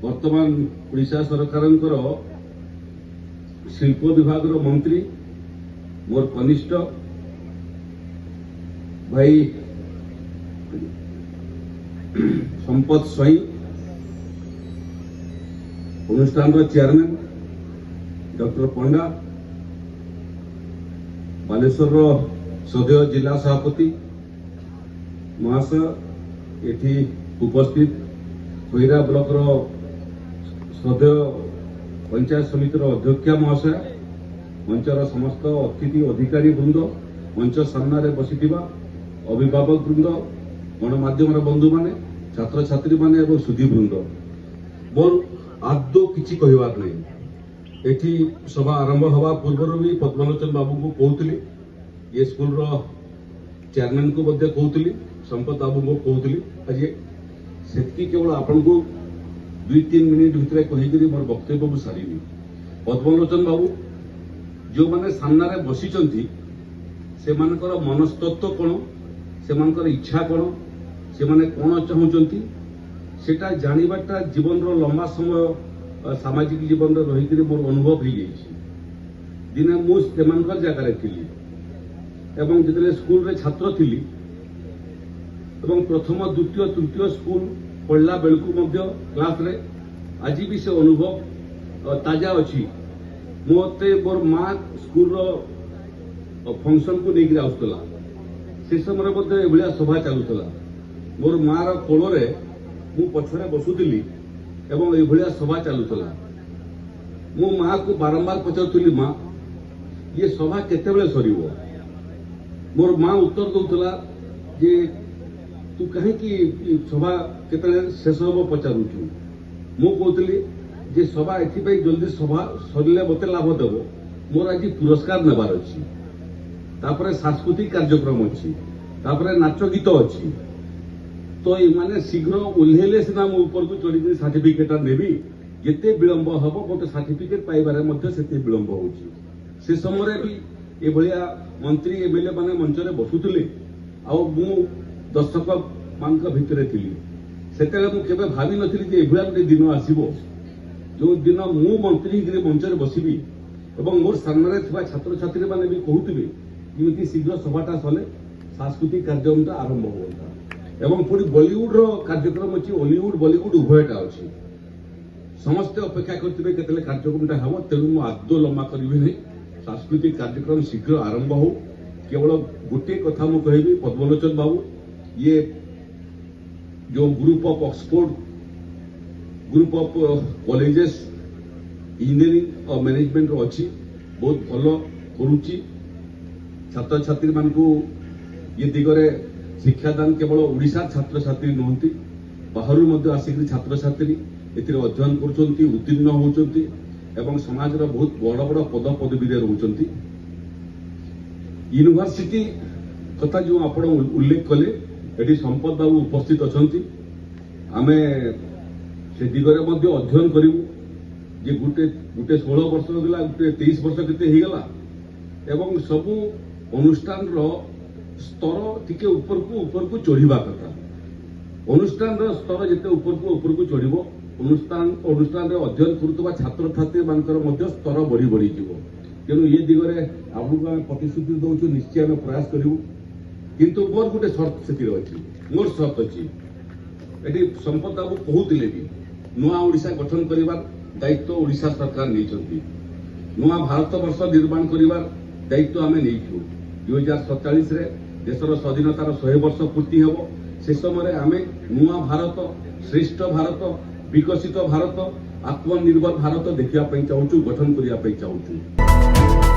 वर्तमान ओडिशा सरकार शिल्प विभाग मंत्री मोर कनिष्ठ भाई संपत स्वाई अनुष्ठान चेयरमैन डॉक्टर पंडा बालेश्वर सदैव जिला सभापति महाशय एठी उपस्थित खैरा ब्लॉक सदैव पंचायत समितिर अध्यक्ष महाशय मंचर समस्त अतिथि अधिकारी वृंद मंच सामने बसिथिबा अभिभावक वृंद गणमाध्यम बंधु माने छात्र छात्री माने एवं सुधी वृंद मोर आदौ किछि कहबार नहीं। एठी सभा आरंभ हवा पूर्व भी पद्मलोचन बाबू को कहूली ये स्कूल रो चेयरमैन को मध्य कहूली संपत बाबू को कहूली आज से केवल आपन को 2-3 मिनिट भितर कहीकि मोर वक्तव्य को सारी पद्मलोचन बाबू जो माने सामने बसी से मनस्तत्व कौन से इच्छा कौन से माने कौन चाहूँगी सेटा जानिबाटा जीवन रो लंबा समय सामाजिक जीवन रो रही मोर अनुभव हो जाइए। दिने मुझे जगार थी एवं जितने स्कूल रे छात्र थी एवं प्रथम द्वितीय तृतीय स्कूल पढ़ला बेलू क्लास रे आज भी से अनुभव ताजा अच्छी मते मोर माँ स्कूल रो फंक्शन को लेकर आसला से समय सभा चलुला मोर माँ रो कोल मु पछरे बसुली एवं ये सभा चलुला मो माँ को बारंबार पचारुली माँ ये सभा केतेबेले सरीबो मोर माँ उत्तर दउतला जे तू कहीं सभा केतले शेष हम पचारुचु मु कहतली जे सभा एथि जल्दी सभा सरिले मते लाभ देव मोर आज पुरस्कार नेबार अछि तापरे सांस्कृतिक कार्यक्रम अछि तापरे नाच गीत अछि तो ये शीघ्र ओह्लेले सीना मो ऊपर को चढ़ी सर्टिफिकेट नेबी जिते विलंब हम गोटे सर्टिफिकेट पाइबारे विलंब होउछि से समय भी ये भलिया मंत्री एमएलए माने मंचरे बसुथिले आ मु दर्शक मान भितर थी से मुझे भावी नी जे एभलिया गोटे दिन आसो जो दिन मु मंत्री मंचरे बसबी एवं मोर सामने छात्र छात्री मैंने भी कहते कि शीघ्र सभाटा सले सांस्कृतिक कार्यक्रम आरंभ होता एवं पुणी बॉलीवुड रो कार्यक्रम अच्छी हॉलीवुड बॉलीवुड उभयटा अच्छी समस्ते अपेक्षा करते केतले कार्यक्रमटा हम तेणु मु आदौ लंबा करी नहीं सांस्कृतिक कार्यक्रम शीघ्र आरंभ हो केवल गोटे कथा मु कहबी पद्मलोचन बाबू ये जो group of Oxford group of colleges engineering और मैनेजमेंट रो अच्छी बहुत भल करुच्ची छात्र छात्री मान को ये दिगरे शिक्षादान केवल ओडिशा छात्र छात्री नुहति बाहर आसिक छात्र छात्री अध्ययन कर उत्तीर्ण होती एवं समाज बहुत बड़ बड़ पद पदवी रोचंती यूनिवर्सिटी कथा जो आप उल्लेख कले ये संपद बाबू उपस्थित अच्छा आम से दिगरे अध्ययन करूँ जे गोटे 16 वर्ष गला गोटे 23 वर्ष केते गला एवं सबू अनुष्ठान स्तर टिके ऊपर को चढ़ा कथा अनुष्ठान स्तर जिते ऊपर को चढ़ो अनुष्ठान अध्ययन करुवा छात्र छात्री मान स्तर बढ़ी बढ़ी जीव तेणु ये दिगरे आपको प्रतिश्रुति दौचु निश्चय आम प्रयास करूँ किंतु मोर गोटे सर्त से अच्छी मोर सर्त अच्छी ये संपद बाबू कहते भी नुआ ओडिशा गठन कर दायित्व ओडिशा सरकार नहीं नुआ भारत वर्ष निर्माण कर दायित्व आम नहीं 2047 देशर स्वाधीनतार 100 वर्ष पूर्ति हम से समय आम नुआ भारत श्रेष्ठ भारत विकसित भारत आत्मनिर्भर भारत देखा चाहूँ गठन करने चाहूँ।